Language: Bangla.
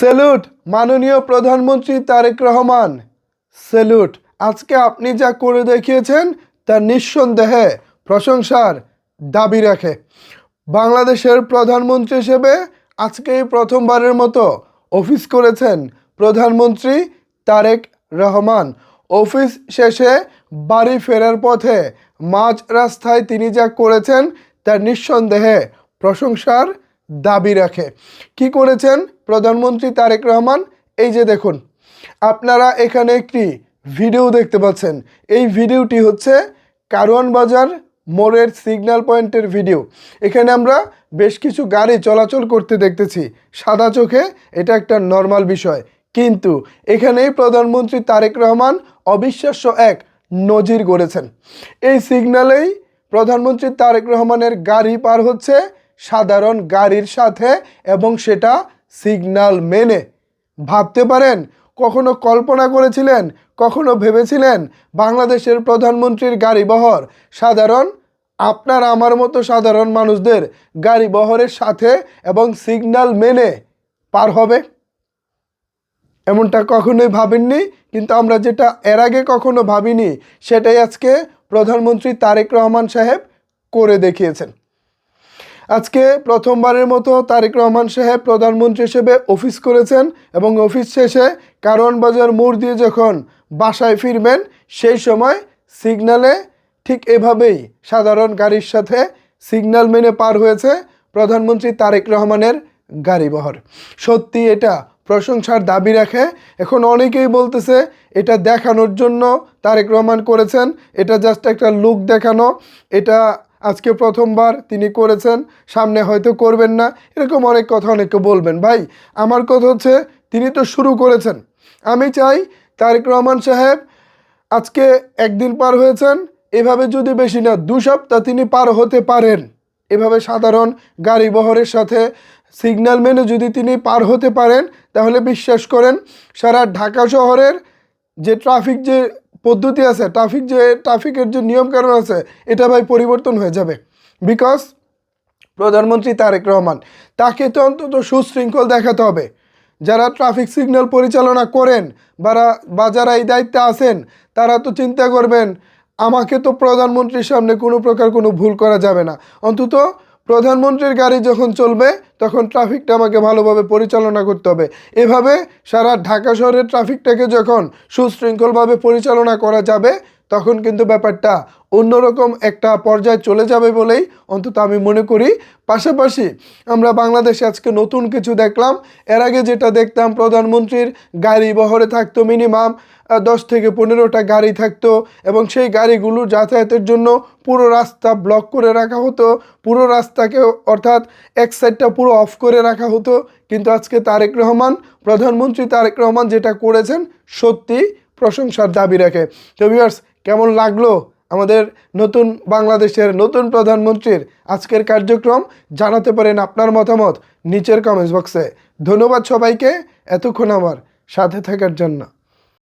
স্যালুট মাননীয় প্রধানমন্ত্রী তারেক রহমান। স্যালুট। আজকে আপনি যা করে দেখিয়েছেন তা নিঃসন্দেহে প্রশংসার দাবি রাখে। বাংলাদেশের প্রধানমন্ত্রী হিসেবে আজকেই প্রথমবারের মতো অফিস করেছেন প্রধানমন্ত্রী তারেক রহমান। অফিস শেষে বাড়ি ফেরার পথে মাঝ রাস্তায় তিনি যা করেছেন তা নিঃসন্দেহে প্রশংসার দাবি রাখে। কি করেছেন প্রধানমন্ত্রী তারেক রহমান? এই যে দেখুন, আপনারা এখানে একটি ভিডিও দেখতে পাচ্ছেন। এই ভিডিওটি হচ্ছে কারওয়ান বাজার মোড়ের সিগন্যাল পয়েন্টের ভিডিও। এখানে আমরা বেশ কিছু গাড়ি চলাচল করতে দেখতেছি সাদা চোখে, এটা একটা নর্মাল বিষয়। কিন্তু এখানেই প্রধানমন্ত্রী তারেক রহমান অবিশ্বাস্য এক নজির গড়েছেন। এই সিগন্যালেই প্রধানমন্ত্রী তারেক রহমানের গাড়ি পার হচ্ছে সাধারণ গাড়ির সাথে, এবং সেটা সিগন্যাল মেনে। ভাবতে পারেন, কখনো কল্পনা করেছিলেন, কখনো ভেবেছিলেন বাংলাদেশের প্রধানমন্ত্রীর গাড়ি বহর সাধারণ আপনার আমার মতো সাধারণ মানুষদের গাড়ি বহরের সাথে এবং সিগন্যাল মেনে পার হবে? এমনটা কখনোই ভাবেননি। কিন্তু আমরা যেটা এর আগে কখনো ভাবিনি, সেটাই আজকে প্রধানমন্ত্রী তারেক রহমান সাহেব করে দেখিয়েছেন। আজকে প্রথমবারের মতো তারেক রহমান সাহেব প্রধানমন্ত্রী হিসেবে অফিস করেছেন, এবং অফিস শেষে কারওয়ান বাজার মোড় দিয়ে যখন বাসায় ফিরবেন, সেই সময় সিগন্যালে ঠিক এভাবেই সাধারণ গাড়ির সাথে সিগন্যাল মেনে পার হয়েছে প্রধানমন্ত্রী তারেক রহমানের গাড়িবহর। সত্যি এটা প্রশংসার দাবি রাখে। এখন অনেকেই বলতেছে এটা দেখানোর জন্য তারেক রহমান করেছেন, এটা জাস্ট একটা লুক দেখানো, এটা আজকে প্রথমবার তিনি করেছেন, সামনে হয়তো করবেন না, এরকম অনেক কথা অনেকে বলবেন। ভাই, আমার কথা হচ্ছে তিনি তো শুরু করেছেন। আমি চাই তারেক রহমান সাহেব আজকে একদিন পার হয়েছেন, এভাবে যদি বেশি না 2 সপ্তাহ তিনি পার হতে পারেন, এভাবে সাধারণ গাড়ি বহরের সাথে সিগন্যাল মেনে যদি তিনি পার হতে পারেন, তাহলে বিশ্বাস করেন সারা ঢাকা শহরের যে ট্রাফিক যে পদ্ধতি আছে, ট্রাফিকের যে নিয়মকানুন আছে, এটা ভাই পরিবর্তন হয়ে যাবে। বিকজ প্রধানমন্ত্রী তারেক রহমান, তাকে তো অন্তত সুশৃঙ্খল দেখাতে হবে। যারা ট্রাফিক সিগন্যাল পরিচালনা করেন বা যারা এই দায়িত্বে আছেন, তারা তো চিন্তা করবেন আমাকে তো প্রধানমন্ত্রীর সামনে কোনো প্রকার কোনো ভুল করা যাবে না। অন্তত প্রধানমন্ত্রীর গাড়ি যখন চলবে তখন ট্রাফিকটা আমাকে ভালোভাবে পরিচালনা করতে হবে। এভাবে সারা ঢাকা শহরের ট্রাফিকটাকে যখন সুশৃঙ্খলভাবে পরিচালনা করা যাবে, তখন কিন্তু ব্যাপারটা অন্যরকম একটা পর্যায়ে চলে যাবে বলেই অন্তত আমি মনে করি। পাশাপাশি আমরা বাংলাদেশে আজকে নতুন কিছু দেখলাম। এর আগে যেটা দেখতাম, প্রধানমন্ত্রীর গাড়ি বহরে থাকতো মিনিমাম 10 থেকে 15টা গাড়ি থাকতো, এবং সেই গাড়িগুলোর যাতায়াতের জন্য পুরো রাস্তা ব্লক করে রাখা হতো, পুরো রাস্তাকে অর্থাৎ এক সাইডটা পুরো অফ করে রাখা হতো। কিন্তু আজকে প্রধানমন্ত্রী তারেক রহমান যেটা করেছেন, সত্যি প্রশংসার দাবি রাখে। তো ভিউয়ার্স, কেমন লাগলো আমাদের নতুন বাংলাদেশের নতুন প্রধানমন্ত্রীর আজকের কার্যক্রম? জানাতে পারেন আপনার মতামত নিচের কমেন্টস বক্সে। ধন্যবাদ সবাইকে এতক্ষণ আমার সাথে থাকার জন্য।